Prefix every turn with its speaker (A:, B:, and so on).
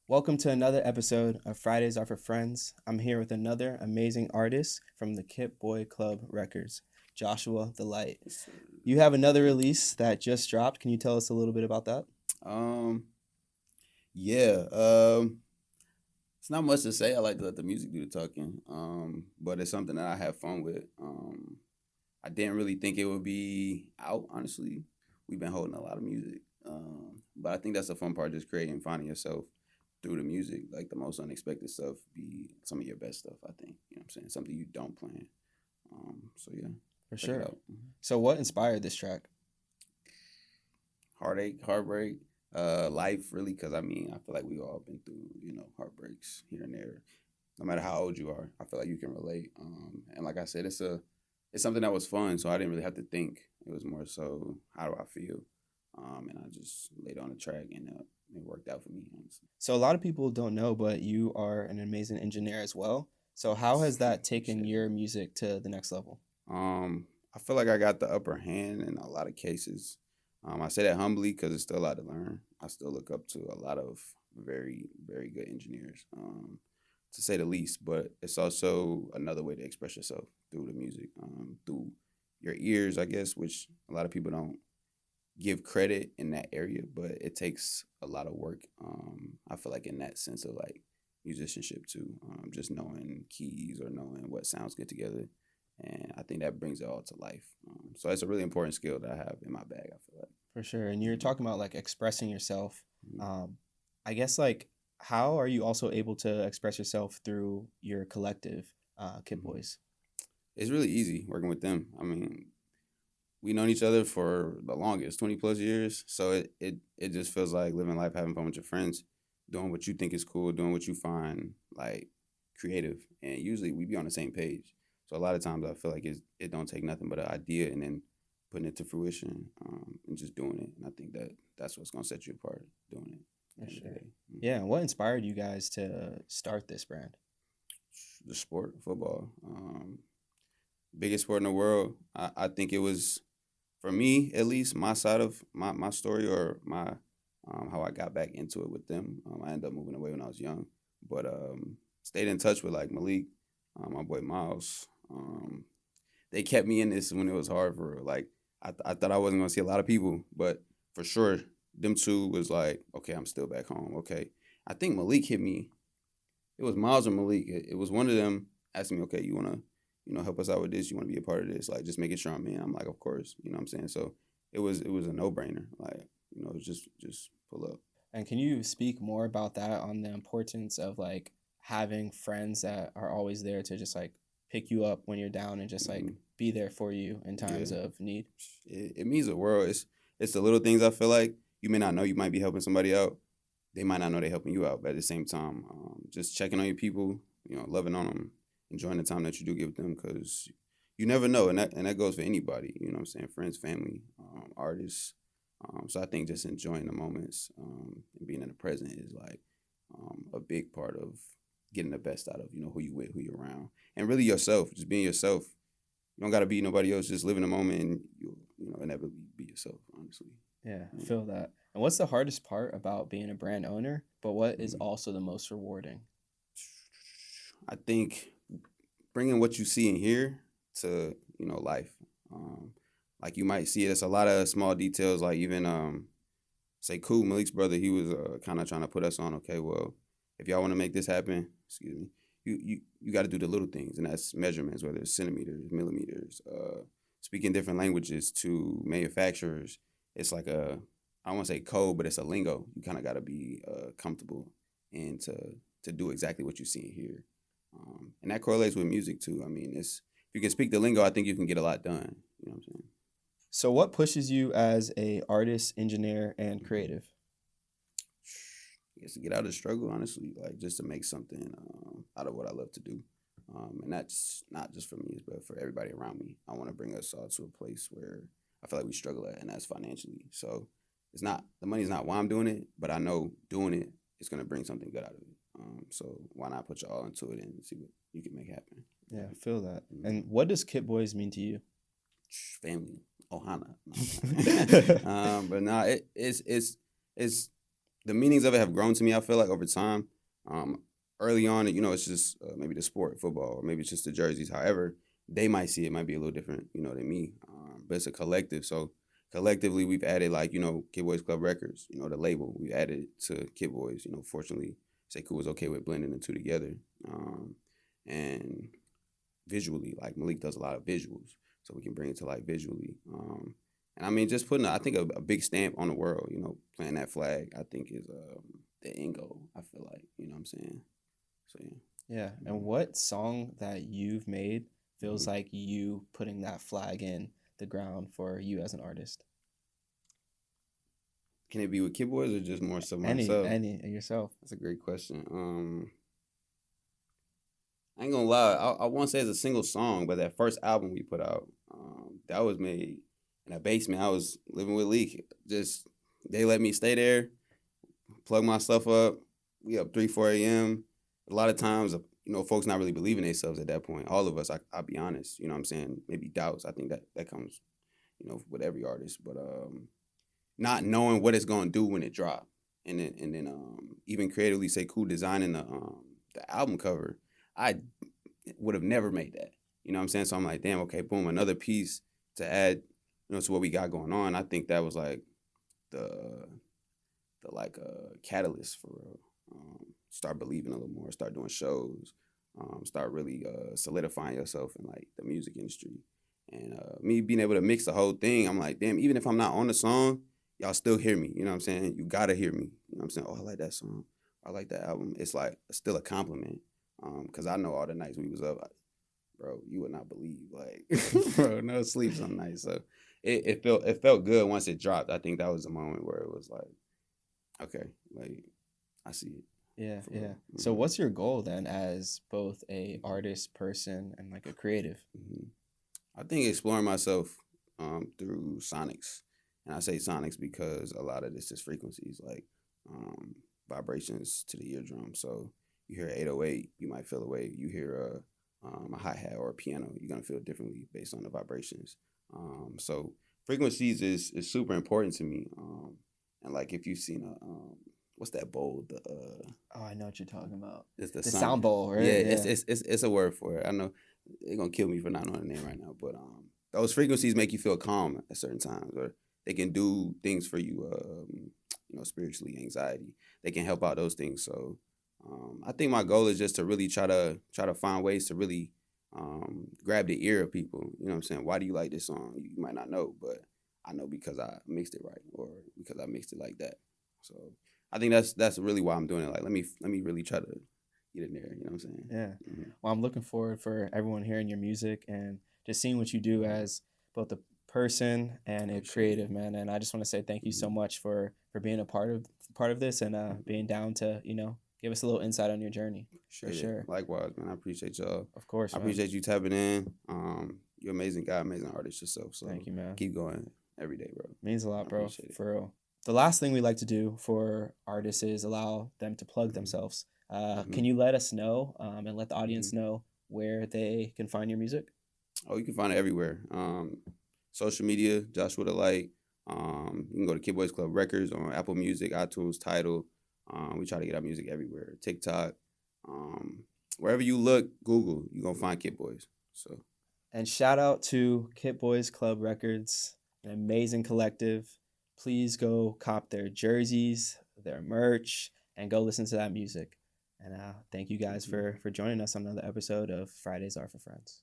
A: Welcome to another episode of Fridays Are For Friends. I'm here with another amazing artist from the Kitboy Club Records, Joshua the Light. You have another release that just dropped. Can you tell us a little bit about that?
B: Um, yeah. It's not much to say. I like to let the music do the talking. But it's something that I have fun with. I didn't really think it would be out, honestly. We've been holding a lot of music. But I think that's the fun part, just creating, finding yourself through the music. Like the most unexpected stuff be some of your best stuff, I think. You know what I'm saying? Something you don't plan. So yeah,
A: For
B: check it
A: sure.
B: out.
A: So, what inspired this track?
B: Heartache, heartbreak, life, really, because I mean, I feel like we all been through, heartbreaks here and there. No matter how old you are, I feel like you can relate. And like I said, it's something that was fun, so I didn't really have to think. It was more so, how do I feel? And I just laid on the track, and it worked out for me, honestly.
A: So, a lot of people don't know, but you are an amazing engineer as well. So, how has that taken
B: Appreciate it.
A: your music to the next level?
B: I feel like I got the upper hand in a lot of cases. I say that humbly because it's still a lot to learn. I still look up to a lot of very, very good engineers, to say the least. But it's also another way to express yourself through the music, through your ears, I guess, which a lot of people don't give credit in that area, but it takes a lot of work. I feel like in that sense of like musicianship too, just knowing keys or knowing what sounds good together, and I think that brings it all to life. So it's a really important skill that I have in my bag. I feel like.
A: For sure. And you're talking about like expressing yourself.
B: Mhm.
A: Um, I guess like how are you also able to express yourself through your collective, Kid
B: Mhm.
A: Boys?
B: It's really easy working with them. I mean, we known each other for the longest, 20 plus years. So it just feels like living life, having fun with your friends, doing what you think is cool, doing what you find like creative. And usually we be on the same page. So a lot of times I feel like it don't take nothing but an idea and then putting it to fruition, and just doing it. And I think that's what's gonna set you apart, doing it at
A: For
B: the end of the
A: sure.
B: day.
A: Yeah. And what inspired you guys to start this brand?
B: The sport, football, biggest sport in the world. I think it was, for me at least, my side of my story, or my how I got back into it with them. I ended up moving away when I was young, but stayed in touch with like Malik, my boy Miles. They kept me in this when it was hard, for like I thought I wasn't gonna see a lot of people, but for sure them two was like, okay, I'm still back home. Okay, I think Malik hit me. It was Miles or Malik. It was one of them asking me, okay, you wanna, help us out with this? You wanna be a part of this? Like, just making sure I'm in. I'm like, of course. You know what I'm saying? So it was a no brainer. Like, it was just pull up.
A: And can you speak more about that on the importance of like having friends that are always there to just like pick you up when you're down and just like
B: Hmm.
A: be there for you in
B: Yeah,
A: times of need?
B: it means the world. It's the little things. I feel like you may not know you might be helping somebody out. They might not know they're helping you out, but at the same time, just checking on your people, loving on them, enjoying the time that you do give them, because you never know, and that goes for anybody. You know what I'm saying? Friends, family, artists. So I think just enjoying the moments, and being in the present is like, a big part of getting the best out of who you with, who you're around, and really yourself. Just being yourself. You don't gotta be nobody else. Just live in the moment, and you'll inevitably be yourself. Honestly.
A: Yeah, I
B: Yeah.
A: feel that. And what's the hardest part about being a brand owner, but what is
B: Mhm.
A: also the most rewarding?
B: I think bringing what you see and hear to life. Um, like you might see it. It's a lot of small details. Like even say cool Malik's brother. He was kind of trying to put us on. Okay, well, if y'all want to make this happen, excuse me, you got to do the little things, and that's measurements, whether it's centimeters, millimeters, speaking different languages to manufacturers. It's like I don't want to say code, but it's a lingo. You kind of got to be comfortable and to do exactly what you see and hear. And that correlates with music too. I mean, it's if you can speak the lingo, I think you can get a lot done. You know what I'm saying?
A: So what pushes you as a artist, engineer, and
B: Mhm.
A: creative?
B: I guess to get out of the struggle, honestly, like just to make something out of what I love to do. And that's not just for me, but for everybody around me. I want to bring us all to a place where I feel like we struggle at, and that's financially. So it's not the money's not why I'm doing it, but I know doing it is gonna bring something good out of it. So why not put you all into it and see what you can make happen?
A: Yeah, I feel that.
B: Mhm.
A: And what does Kit Boys mean to you?
B: Family, Ohana. No, but no, it's the meanings of it have grown to me. I feel like over time. Early on, it's just maybe the sport, football, or maybe it's just the jerseys. However, they might see it might be a little different, than me. But it's a collective. So collectively, we've added like Kitboys Club Records, the label. We added it to Kitboys. Fortunately, Sekou was okay with blending the two together. And visually, like Malik does a lot of visuals, so we can bring it to life visually. And I mean, just putting, I think, a big stamp on the world, playing that flag, I think is the end goal, I feel like, what I'm saying? So, yeah.
A: Yeah. And what song that you've made feels like you putting that flag in the ground for you as an artist?
B: Can it be with Kitboys or just more so myself?
A: Any yourself.
B: That's a great question. I ain't gonna lie, I won't say it's a single song, but that first album we put out, that was made in a basement. I was living with Leak. Just, they let me stay there, plug my stuff up. We up 3, 4 a.m. A lot of times, folks not really believing themselves at that point. All of us, I'll be honest, what I'm saying? Maybe doubts. I think that comes, with every artist. But not knowing what it's gonna do when it drop. And then even creatively Sekou designing the album cover, I would have never made that. You know what I'm saying? So I'm like, damn, okay, boom, another piece to add, to what we got going on. I think that was like the catalyst for start believing a little more, start doing shows, start really solidifying yourself in like the music industry. And me being able to mix the whole thing, I'm like, damn, even if I'm not on the song, y'all still hear me. You know what I'm saying? You gotta hear me. You know what I'm saying? Oh, I like that song. I like that album. It's like still a compliment. Cause I know all the nights we was up, bro, you would not believe, like, bro, no sleep some nights. So it felt good once it dropped. I think that was the moment where it was like, okay, like, I see it.
A: Yeah, yeah. Mm-hmm. So what's your goal then as both a artist, person, and like a creative?
B: Mm-hmm. I think exploring myself through sonics. And I say sonics because a lot of this is frequencies, like vibrations to the eardrum. So you hear 808, you might feel a way. You hear a hi-hat or a piano, you're going to feel differently based on the vibrations. So frequencies is super important to me. And like if you've seen what's that bowl?
A: Oh, I know what you're talking about.
B: It's the
A: sound bowl, right?
B: Yeah, it's a word for it. I know they're gonna kill me for not knowing the name right now, but those frequencies make you feel calm at certain times, or they can do things for you, spiritually, anxiety. They can help out those things. So I think my goal is just to really try to find ways to really grab the ear of people. You know what I'm saying? Why do you like this song? You might not know, but I know because I mixed it right, or because I mixed it like that. So I think that's really why I'm doing it. Like, let me really try to get in there. You know what I'm saying?
A: Yeah. Mm-hmm. Well, I'm looking forward for everyone hearing your music and just seeing what you do as both a person and a creative, man. And I just want to say thank you so much for being a part of this and being down to give us a little insight on your journey. For sure.
B: Likewise, man. I appreciate y'all.
A: Of course.
B: I appreciate you tapping in. You're an amazing guy, amazing artist yourself. So
A: thank you, man.
B: Keep going every day, bro.
A: Means a lot, bro. For real. The last thing we like to do for artists is allow them to plug themselves. Can you let us know and let the audience know where they can find your music?
B: Oh, you can find it everywhere. Social media, Joshua the Light. You can go to Kitboys Club Records on Apple Music, iTunes, Tidal. We try to get our music everywhere. TikTok. Wherever you look, Google, you're going to find Kitboys. So.
A: And shout out to Kitboys Club Records, an amazing collective. Please go cop their jerseys, their merch, and go listen to that music. And thank you guys for joining us on another episode of Fridays Are For Frnds.